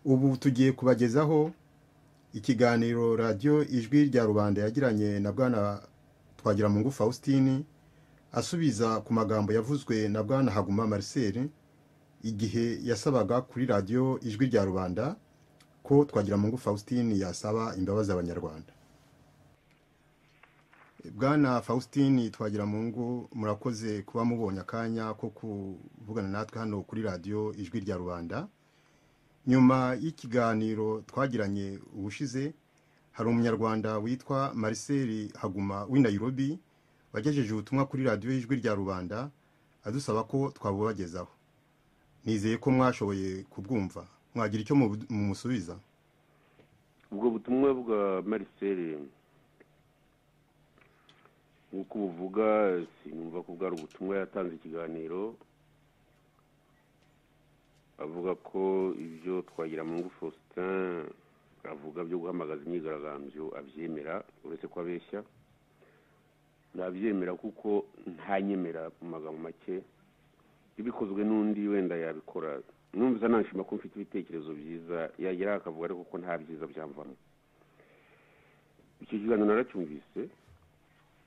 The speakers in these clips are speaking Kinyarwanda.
ubu tugiye kubagezaho ikiganiro radiyo ijwi rya rubanda yagiranye na bwana Twagiramungu Faustin asubiza ku magambo yavuzwe na bwana Haguma Marcel igihe yasabaga kuri radiyo ijwi rya rubanda ko Twagiramungu Faustin yasaba imbabazi abanyarwanda. Bwana Faustin Twagiramungu, murakoze kuba mubonye akanya ko kuvugana natwe hano kuri radiyo ijwi rya rubanda. Nyuma y'ikiganiro twagiranye ubushize, hari umunyarwanda witwa Marcel Haguma w'i Nairobi wagejeje ubutumwa kuri radiyo ijwi rya rubanda adusaba ko twabubagezaho. Nizeye ko mwashoboye kubwumva. Mwagira icyo mumusubiza? Ubwo butumwa bwa Marcel uko buvuga, sinumva ko bwari ubutumwa yatanze ikiganiro avuga ko ibyo Twagiramungu Faustin avuga byo guhamagaza imyigaragambyo abyemera, uretse ko abeshya. Nabyemera kuko ntanyemera mu magambo make, ibikozwe n'undi wenda yabikora. Numva nanshima ko mfite ibitekerezo byiza yagira akavuga ariko ko nta byiza byamvamo. Icyo kiganiro naracyumvise.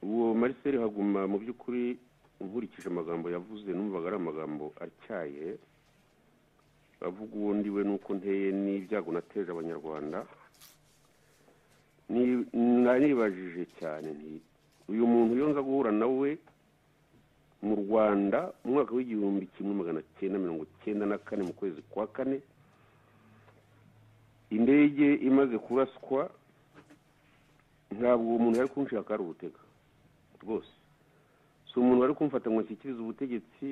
Uwo Marcel Haguma mu by'ukuri nkurikije amagambo yavuze numvaga ari amagambo atyaye, avuga uwo ndiwe nuko nteye n'ibyago nateje abanyarwanda. Nibajije cyane nti uyu muntu iyo nza guhura nawe mu Rwanda mu mwaka w'1994 mu kwezi kwa kane, indege imaze kuraswa, ntabwo uwo muntu yari kunshaka ari ubutega rwose. Si umuntu wari kumfata ngo nshyikirize ubutegetsi,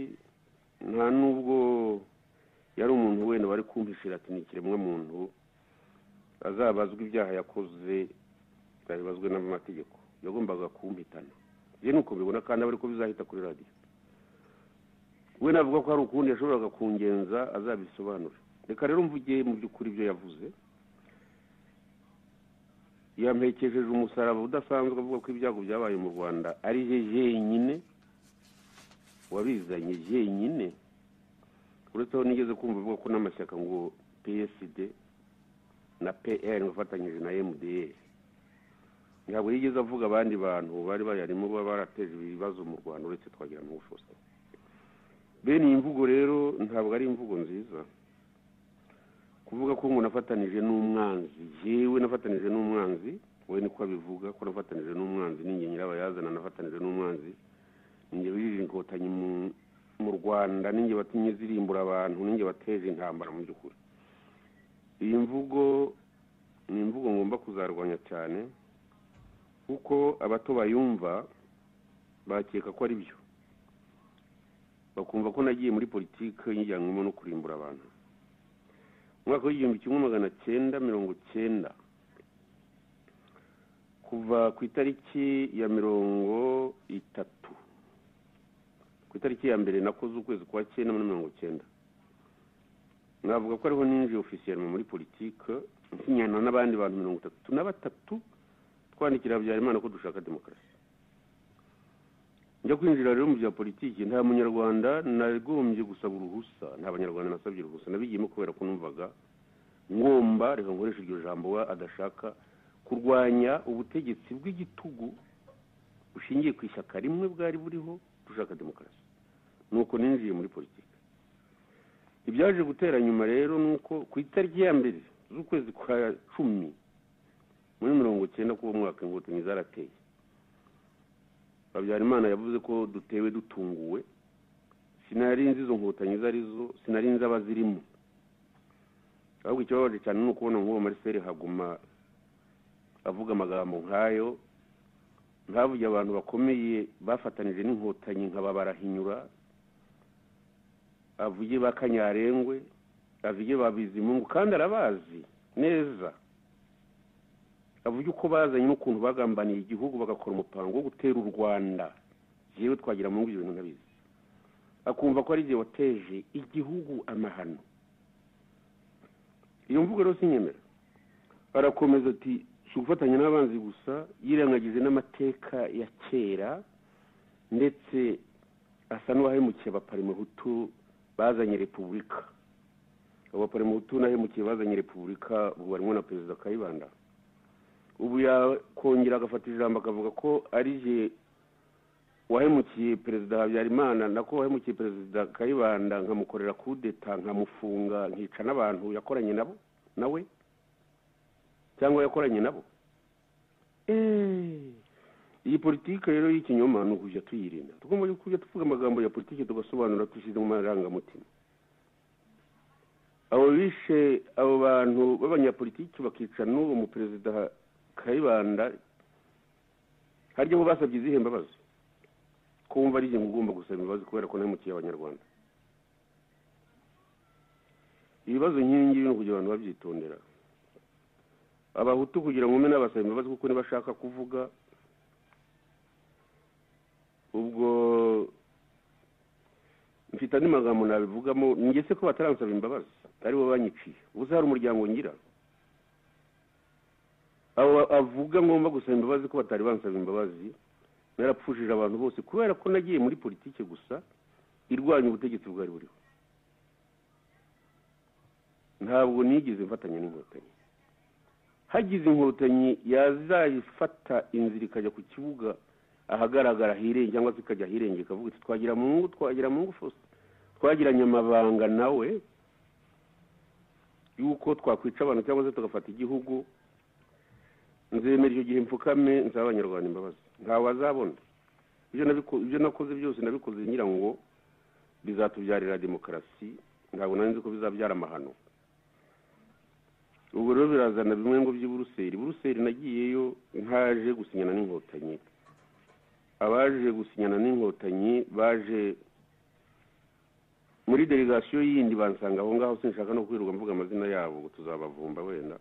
nta nubwo yari umuntu wenda bari kumpishira ati ni ikiremwa muntu azabazwa ibyaha yakoze azabazwe n'amategeko. Yagombaga kumpitana. Je nuko mbibona kandi abari ko bizahita kuri radio. We navuga ko hari ukundi yashoboraga kungenza azabisobanura. Reka rero mvuge mu by'ukuri ibyo yavuze. Yampekejeje umusaraba udasanzwe avuga ko ibyago byabaye mu Rwanda ari jenyine wabizanye jenyine. Uretse aho nigeze kumva avuga ko n'amashyaka ngo PSD na PR bafatanyije na MDR. Ntabwo yigeze avuga abandi bantu bari bayarimo barateje ibibazo mu Rwanda uretse Twagiramungu Faustin. Bene iyi mvugo rero ntabwo ari imvugo nziza. Kuvuga ko ngo nafatanije n'umwanzi, jewe nafatanije n'umwanzi, we niko abivuga ko nafatanije n'umwanzi, ninge nyirabayazana nafatanije n'umwanzi, ninge wirije inkotanyi mu Rwanda, ninge batinye zirimbura abantu, ninge bateje intambara mu by'ukuri. Iyi mvugo ni imvugo ngomba kuzarwanya cyane, kuko abato bayumva bakeka ko ari byo, bakumva ko nagiye muri politike yijyanwemo no kurimbura abantu. Mwaka w'1990 kuva ku itariki ya 30, ku itariki ya mbere nakoze ukwezi kwa 1990, navuga ko ariho ninjiye officiellement muri politike, nsinyana n'abandi bantu 33 twandikira Habyarimana ko dushaka demokarasi. Njya kwinjira rero mu bya politiki, nta munyarwanda nagombye gusaba uruhusa, nta banyarwanda nasabye uruhusa, nabigiyemo kubera ko numvaga ngomba, reka nkoresha iryo jambo, wa adashaka kurwanya ubutegetsi bw'igitugu ushingiye ku ishyaka rimwe bwari buriho dushaka demokarasi. Nuko ninjiye muri politiki. Ibyaje gutera nyuma rero nuko ku itariki ya mbere z'ukwezi kwa 10 muri 1990 k'uwo mwaka inkotanyi zarateye. Habyarimana yavuze ko dutewe dutunguwe. Sinarinzi izo nkotanyi zarizo, sinarinzi abazirimo. Ahubwo ikibabaje cyane nuko ubona nk'uwo Marcel Haguma avuga amagambo nk'ayo, ntavuge abantu bakomeye bafatanije n'inkotanyi nk'ababarahinyura, avuge ba Kanyarengwe, avuge ba Bizimungu kandi arabazi neza, avuge uko bazanye n'ukuntu bagambaniye igihugu bagakora umupango wo gutera u Rwanda. Jewe Twagiramungu ibyo bintu nabizi. Akumva ko ari je wateje igihugu amahano. Iyo mvugo rero sinyemera. Arakomeza ati gufatanya n'abanzi gusa, yirengagize n'amateka ya kera, ndetse asa n'uwahemukiye abaparimehutu bazanye repubulika. abaparimutu nahemukiye bazanye repubulika ubu barimo na perezida Kayibanda, ubu yakongera agafata ijambo akavuga ko ari je wahemukiye perezida Habyarimana nako wahemukiye perezida Kayibanda nkamukorera kudeta nkamufunga nkica n'abantu yakoranye nabo nawe cyangwa yakoranye nabo. Iyi politike rero y'ikinyoma ni ukujya tuyirinda, tugomba kujya tuvuga amagambo ya politike tugasobanura tushyize mu marangamutima. Abo bishe abo bantu b'abanyapolitiki bakica n'uwo mu perezida Kayibanda haryo basabye izihe mbabazi kumva ari je ngomba gusaba imbabazi kubera ko nahemukiye abanyarwanda. Ibibazo nk'ingi no kugira abantu babyitondera. Abahutu kugira ngo mena basaba imbabazi kuko nibashaka kuvuga ubwo mfite andi magambo nabivugamo ngese ko bataransaba imbabazi ari bo banyiciye. Ubuze hari umuryango ngira abo avuga ngomba gusaba imbabazi ko batari bansaba imbabazi, narapfushije abantu bose kubera ko nagiye muri politike gusa irwanya ubutegetsi bwari buriho. Ntabwo nigeze mfatanya n'inkotanyi. Hagize inkotanyi yazayifata inzira ikajya ku kibuga ahagaragara hirenge cyangwa zikajya hirenge kavuga iti twagira Mungu Faustin twagiranye amabanga nawe yuko twakwica abantu cyangwa se tugafata igihugu, nzemera icyo gihe mfukame nsaba abanyarwanda imbabazi. Ntawe azabona ibyo nakoze byose nabikoze ngira ngo bizatubyarira demokarasi, ntabwo nanzi ko bizabyara amahano. Ubwo rero birazana bimwe ngo Buruseli nagiyeyo nkaje gusinyana n'inkotanyi. Abaje gusinyana n'inkotanyi baje muri delegation yindi bansanga aho ngaho, sinshaka no kwirirwa mvuga amazina yabo ngo tuzabavumba wenda.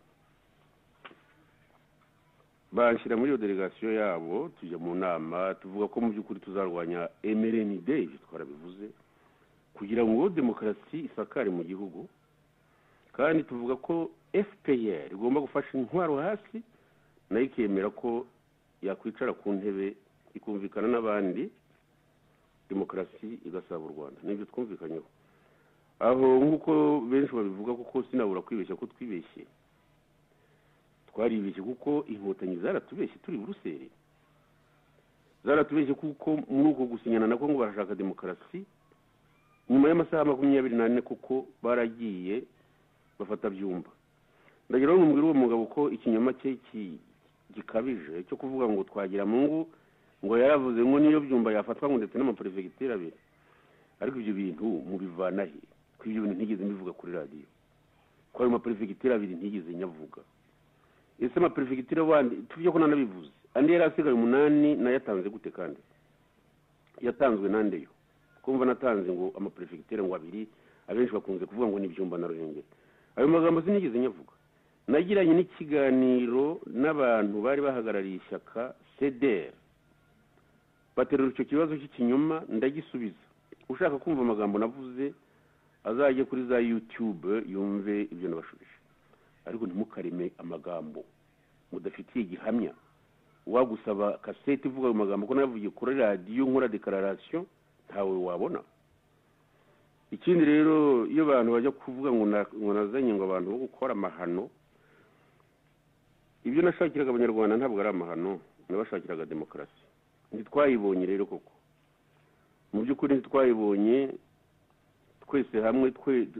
Banshyira muri iyo delegation yabo tujya mu nama tuvuga ko mu by'ukuri tuzarwanya MRND, ibyo twarabivuze, kugira ngo demokarasi isakare mu gihugu, kandi tuvuga ko FPR igomba gufasha intwaro hasi nayo ikemera ko yakwicara ku ntebe ikumvikana n'abandi, demokarasi igasaba u Rwanda. Nibyo twumvikanyeho aho nk'uko benshi babivuga, kuko sinabura kwibeshya ko twibeshye. Twaribeshye kuko inkotanyi zaratubeshye turi Buruseli, zaratubeshye kuko muri uko gusinyana nako ngo barashaka demokarasi. Nyuma y'amasaha 24 kuko baragiye bafata byumba. Ndagira ngo mbwira uwo mugabo ko ikinyoma cye gikabije cyo kuvuga ngo twagira Mungu ngo yaravuze ngo niyo byumba yafatwa ngo ndetse n'amaprefecture abiri. Ariko ibyo bintu mubivana he? Ko ibyo bintu ntigeze mbivuga kuri radio, ko ayo maprefecture abiri ntigeze nyavuga. Ese amaprefecture wandi tuvye ko nanabivuze, andi yari asigaye 8 na yatanze gute? Kandi yatanzwe nandeyo kumva natanze ngo amaprefecture ngo abiri, abenshi bakunze kuvuga ngo ni byumba na Ruhengeri. Ayo magambo sinigeze nyavuga. Nagiranye n'ikiganiro n'abantu bari bahagarariye ishyaka CDR, baterura icyo kibazo cy'ikinyoma ndagisubiza. Ushaka kumva amagambo navuze azajye kuri za YouTube yumve ibyo nabashubije. Ariko ntimukareme amagambo mudafitiye gihamya. Wagusaba cassette ivuga ayo magambo ko navugiye kuri radio nkora declaration ntawe wabona. Ikindi rero iyo abantu bajya kuvuga ngo nazanye ngo abantu bo gukora amahano, ibyo nashakiraga abanyarwanda ntabwo ari amahano, nabashakiraga demokarasi. Ntitwayibonye rero koko, mu by'ukuri ntitwayibonye twese hamwe.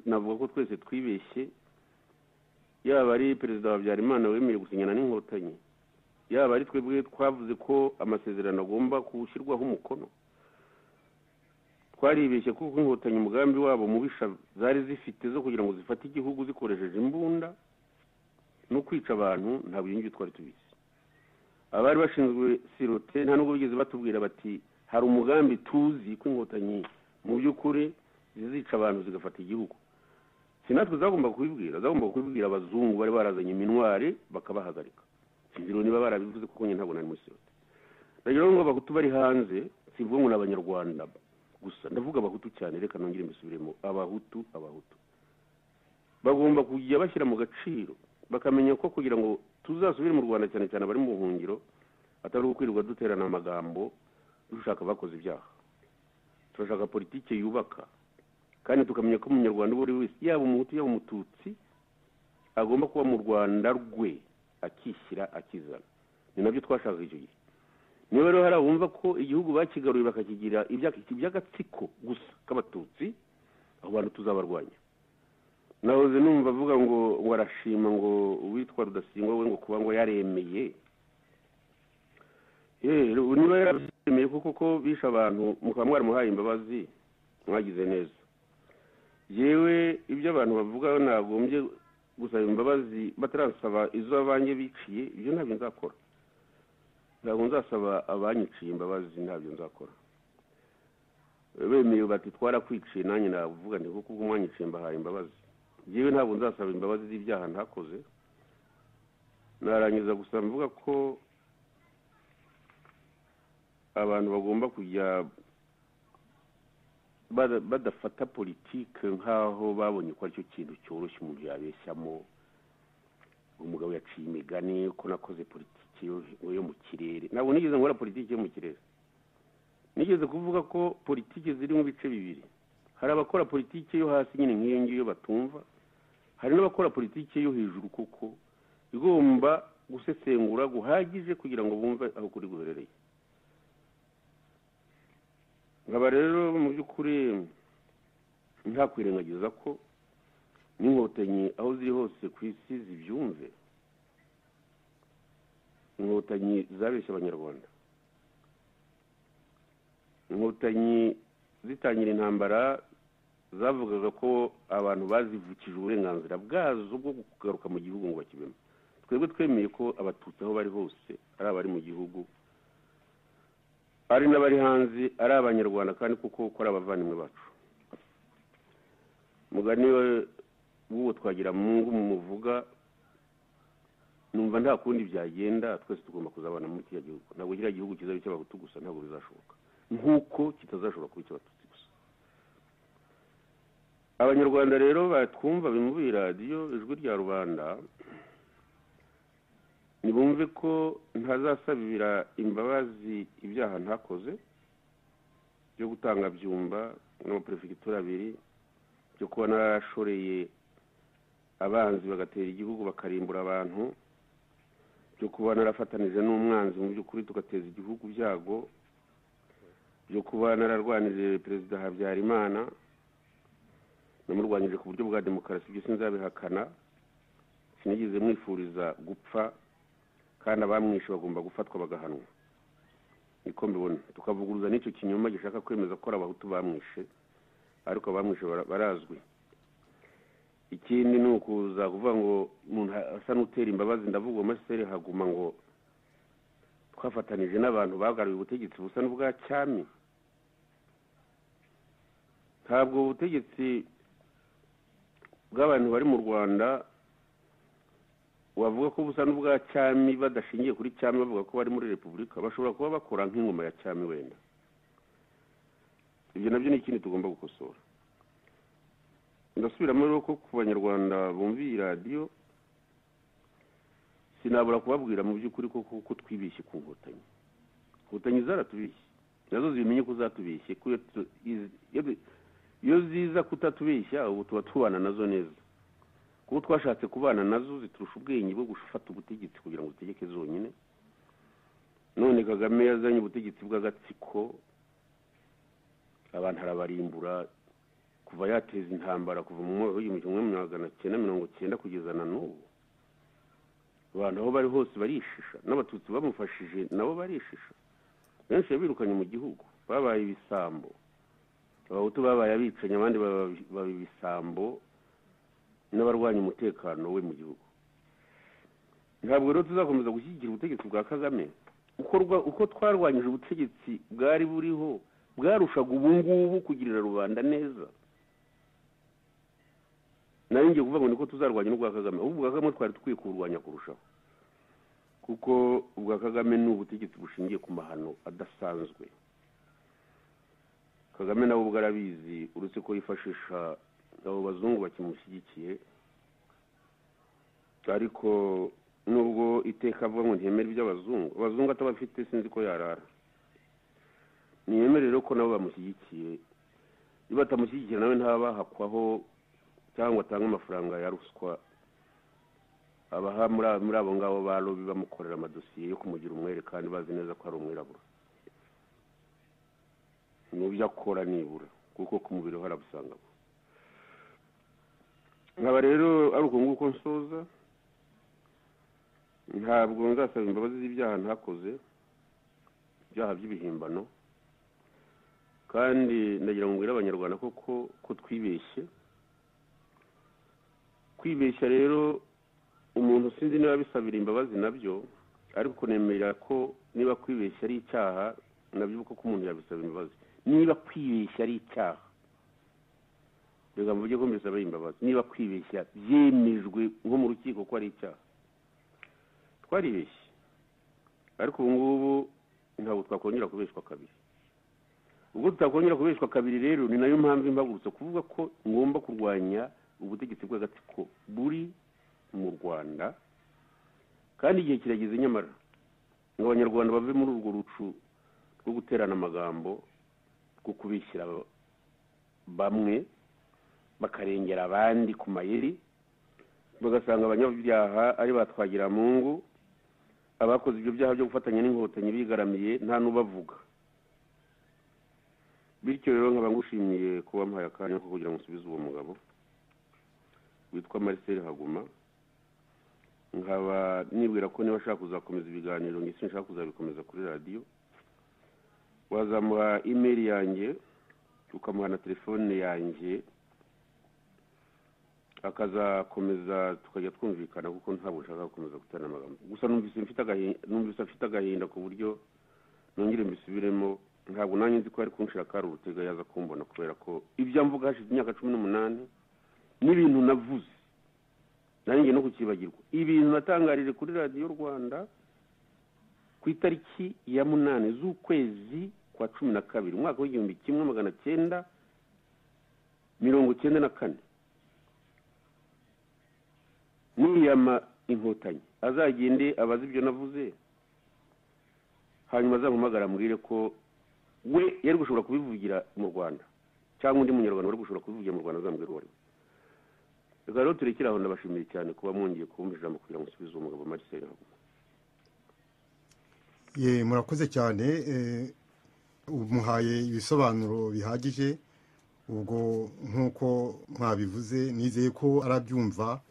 Navuga ko twese twibeshye, yaba ari perezida wa Habyarimana wemeye gusinyana n'inkotanyi, yaba ari twebwe twavuze ko amasezerano agomba gushyirwaho umukono. Twaribeshye kuko inkotanyi umugambi wabo mubisha zari zifite zo kugira ngo zifate igihugu zikoresheje imbunda no kwica abantu, ntabwo ibyo twari tubizi. Abari bashinzwe sirote nta nubwo bigeze batubwira bati hari umugambi tuzi ko inkotanyi mu by'ukuri zizica abantu zigafata igihugu. Sinatwe zagomba kubibwira abazungu bari barazanye iminware bakabahagarika. Sinziro niba barabivuze kuko nyine ntabwo nari muri sirote. Ndagira ngo abahutu bari hanze sivuga ngo n'abanyarwanda gusa, ndavuga abahutu cyane, reka nongere mbisubiremo. Abahutu bagomba kujya bashyira mu gaciro, bakamenya ko kugira ngo tuzasubire mu Rwanda cyane cyane bari mu buhungiro atari ukwirirwa duterana amagambo dushaka bakoze ibyaha. Turashaka politike yubaka, kandi tukamenya ko umunyarwanda uwo ari wese yaba umuhutu yaba umututsi agomba kuba mu Rwanda rwe akishyira akizana. Ni nabyo twashakaga icyo gihe. Niba rero hari abumva ko igihugu bakigaruye bakakigira iby'agatsiko gusa k'abatutsi, abo bantu tuzabarwanya. Nahoze numva avuga ngo arashima ngo uwitwa Rudasingwa we ngo kuba ngo yaremeye. Niba yaremeye kuko bisha abantu mukaba mwaramuhaye imbabazi mwagize neza. Yewe ibyo abantu bavuga nagombye gusaba imbabazi bataransaba izo abanjye biciye, ibyo ntabyo nzakora. Ntabwo nzasaba abanyiciye imbabazi, ntabyo nzakora. Bemeye bati twarakwiciye, nanjye navuga nti kuko umwanyiciye mbahaye imbabazi. Yewe ntabwo nzasaba imbabazi z'ibyaha ntakoze. Narangiza gusa mvuga ko abantu bagomba kujya badafata politike nk'aho babonye ko aricyo kintu cyoroshye umuntu yabeshyamo. Umugabo yaciye imigani ko nakoze politiki yo mu kirere. Ntabwo nigeze nkora politiki yo mu kirere. Nigeze kuvuga ko politiki ziri mu bice bibiri. Hari abakora politiki yo hasi nyine nk'iyo ngiyo batumva, hari n'abakora politiki yo hejuru kuko igomba gusesengura guhagije kugira ngo bumve aho kuri guherereye. Nkaba rero mu by'ukuri nta kwirengagiza ko n'inkotanyi aho ziri hose ku isi zibyumve. Inkotanyi zabeshya abanyarwanda. Inkotanyi zitangira intambara zavugaga ko abantu bazivukije uburenganzira bwazo bwo kugaruka mu gihugu ngo bakibemo. Twebwe twemeye ko abatutsi aho bari hose, ari abari mu gihugu, ari n'abari hanze, ari abanyarwanda kandi kuko ari abavandimwe bacu. Mugani w'uwo Twagiramungu muvuga, numva nta kundi byagenda, twese tugomba kuzabana muri kiriya gihugu. Ntabwo kiriya gihugu kizaba icy'abahutu gusa, ntabwo bizashoboka, nk'uko kitazashobora kuba icy'abatutsi gusa. Abanyarwanda rero batwumva bimubira radiyo Ijwi rya Rubanda, nibumve ko ntazasabira imbabazi ibyaha ntakoze byo gutanga Byumba n'amaperefegitura abiri, byo kuba narashoreye abanzi bagatera igihugu bakarimbura abantu, byo kuba narafatanije n'umwanzi mu by'ukuri tugateza igihugu byago, byo kuba nararwanije Perezida Habyarimana namurwanyije ku buryo bwa demokarasi. Ibyo sinzabihakana. Sinigeze mwifuriza gupfa, kandi abamwishe bagomba gufatwa bagahanwa. Niko mbibona. Tukavuguruza n'icyo kinyoma gishaka kwemeza ko abahutu bamwishe, ariko abamwishe barazwi. Ikindi ni ukuza kuvuga ngo umuntu asa n'utera imbabazi, ndavuga Marcel Haguma ngo twafatanije n'abantu bagaruye ubutegetsi busa n'ubwa cyami. Ntabwo ubutegetsi bw'abantu bari mu Rwanda wavuga ko busa n'ubwa cyami badashingiye kuri cyami, bavuga ko bari muri repubulika. Bashobora kuba bakora nk'ingoma ya cyami wenda. Ibyo nabyo ni ikindi tugomba gukosora. Ndasubiramo rero ko ku banyarwanda bumvira radiyo, sinabura kubabwira mu by'ukuri ko twibeshye ku nkotanyi. Inkotanyi zaratubeshye, nazo zimenye ko zatubeshye. Iyo ziza kutatubeshya ubu tuba tubana nazo neza, kuko twashatse kubana nazo ziturusha ubwenge bwo gufata ubutegetsi kugira ngo utegeke zonyine. None Kagame yazanye ubutegetsi bw'agatsiko, abantu arabarimbura kuva yateza intambara kuva mu 1990 kugeza na n'ubu. Abantu aho bari hose barishisha, n'abatutsi bamufashije nabo barishisha. Benshi yabirukanye mu gihugu, babaye ibisambo. Abahutu babaye abicanye, abandi baba ibisambo n'abarwanya umutekano we mu gihugu. Ntabwo rero tuzakomeza gushyigikira ubutegetsi bwa Kagame. Uko twarwanyije ubutegetsi bwari buriho bwarushaga ubu ngubu kugirira rubanda neza. Nayo ngiye kuvuga ngo niko tuzarwanya n'ubwa Kagame. Ubwa Kagame twari dukwiye kurwanya kurushaho, kuko ubwa Kagame ni ubutegetsi bushingiye ku mahano adasanzwe. Kagame nawe ubwo arabizi, uretse ko yifashisha abo bazungu bakimushyigikiye. Ariko nubwo iteka avuga ngo ntiyemere iby'abazungu, abazungu atabafite sinzi ko yarara. Niyemere rero ko nabo bamushyigikiye, iyo batamushyigikira nawe ntabahakwaho cyangwa atanga amafaranga ya ruswa abaha muri abo ngabo ba lobi bamukorera amadosiye yo kumugira umwere kandi bazi neza ko ari umwirabura n'ubyo akora nibura kuko ku mubiri harabusanga. Nkaba rero ari uko nguko nsoza, ntabwo nzasaba imbabazi z'ibyaha ntakoze, ibyaha by'ibihimbano, kandi ndagira ngo mbwire abanyarwanda ko twibeshye. Kwibeshya rero umuntu sinzi niba bisabira imbabazi nabyo, ariko nemerera ko niba kwibeshya ari icyaha nabyo ko umuntu yabisaba imbabazi. Niba kwibeshya ari icyaha, reka mvuge ko mbisaba imbabazi. Niba kwibeshya byemejwe nko mu rukiko ko ari icyaha, twaribeshye, ariko ubu ngubu ntabwo twakongera kubeshwa kabiri. Ubwo tutakongera kubeshwa kabiri rero ni nayo mpamvu impagurutse kuvuga ko ngomba kurwanya ubutegetsi bw'agatsiko buri mu Rwanda, kandi igihe kirageze nyamara ngo abanyarwanda bave muri urwo rucu rwo guterana amagambo, rwo kubishyira bamwe bakarengera abandi ku mayeri, bagasanga abanyabyaha ari batwagira mungu, abakoze ibyo byaha byo gufatanya n'inkotanyi bigaramiye nta n'ubavuga. Bityo rero nkaba ngushimiye kuba mpaye akanya ko kugira ngo nsubize uwo mugabo witwa Marcel Haguma. Nkaba nibwira ko niba ashaka kuzakomeza ibiganiro njye sinshaka kuzabikomeza kuri radio, wazamuha email yanjye ukamuha na telefone yanjye akazakomeza tukajya twumvikana, kuko ntabwo nshaka gukomeza gutana amagambo. Gusa numvise afite agahinda ku buryo nongere mbisubiremo. Ntabwo nanjye nzi ko ari kunshira kari urutega yaza kumbona, kubera ko ibyo mvuga hashize imyaka 18 n'ibintu navuze nanjye no kukibagirwa. Ibintu natangarije kuri Radio Rwanda ku itariki ya 8 z'ukwezi kwa 12 umwaka w'1994 niyama inkotanyi azagende abaza ibyo navuze, hanyuma azampamagara murire ko we yari gushobora kubivugira mu Rwanda, cyangwa undi munyarwanda wari gushobora kubivugira mu Rwanda azambwira uwo ari we. Reka rero turekere aho, ndabashimiye cyane kuba mwongeye kumva ijambo kugira ngo nsubize umugabo Marcel Haguma. Murakoze cyane, umuhaye ibisobanuro bihagije. Ubwo nk'uko mwabivuze nizeye ko arabyumva,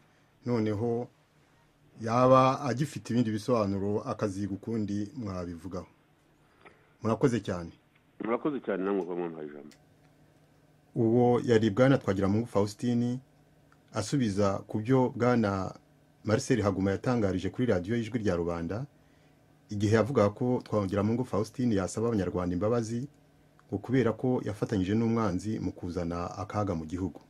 noneho yaba agifite ibindi bisobanuro akaziga ukundi mwabivugaho. Murakoze cyane. Murakoze cyane namwe kwa mwampaye ijambo. Uwo yari Bwana Twagiramungu Faustin asubiza ku byo Bwana Marcel Haguma yatangarije kuri radio y'Ijwi rya Rubanda, igihe yavuga ko Twagiramungu Faustin yasaba abanyarwanda imbabazi ngo kubera ko yafatanyije n'umwanzi mu kuzana akaga mu gihugu.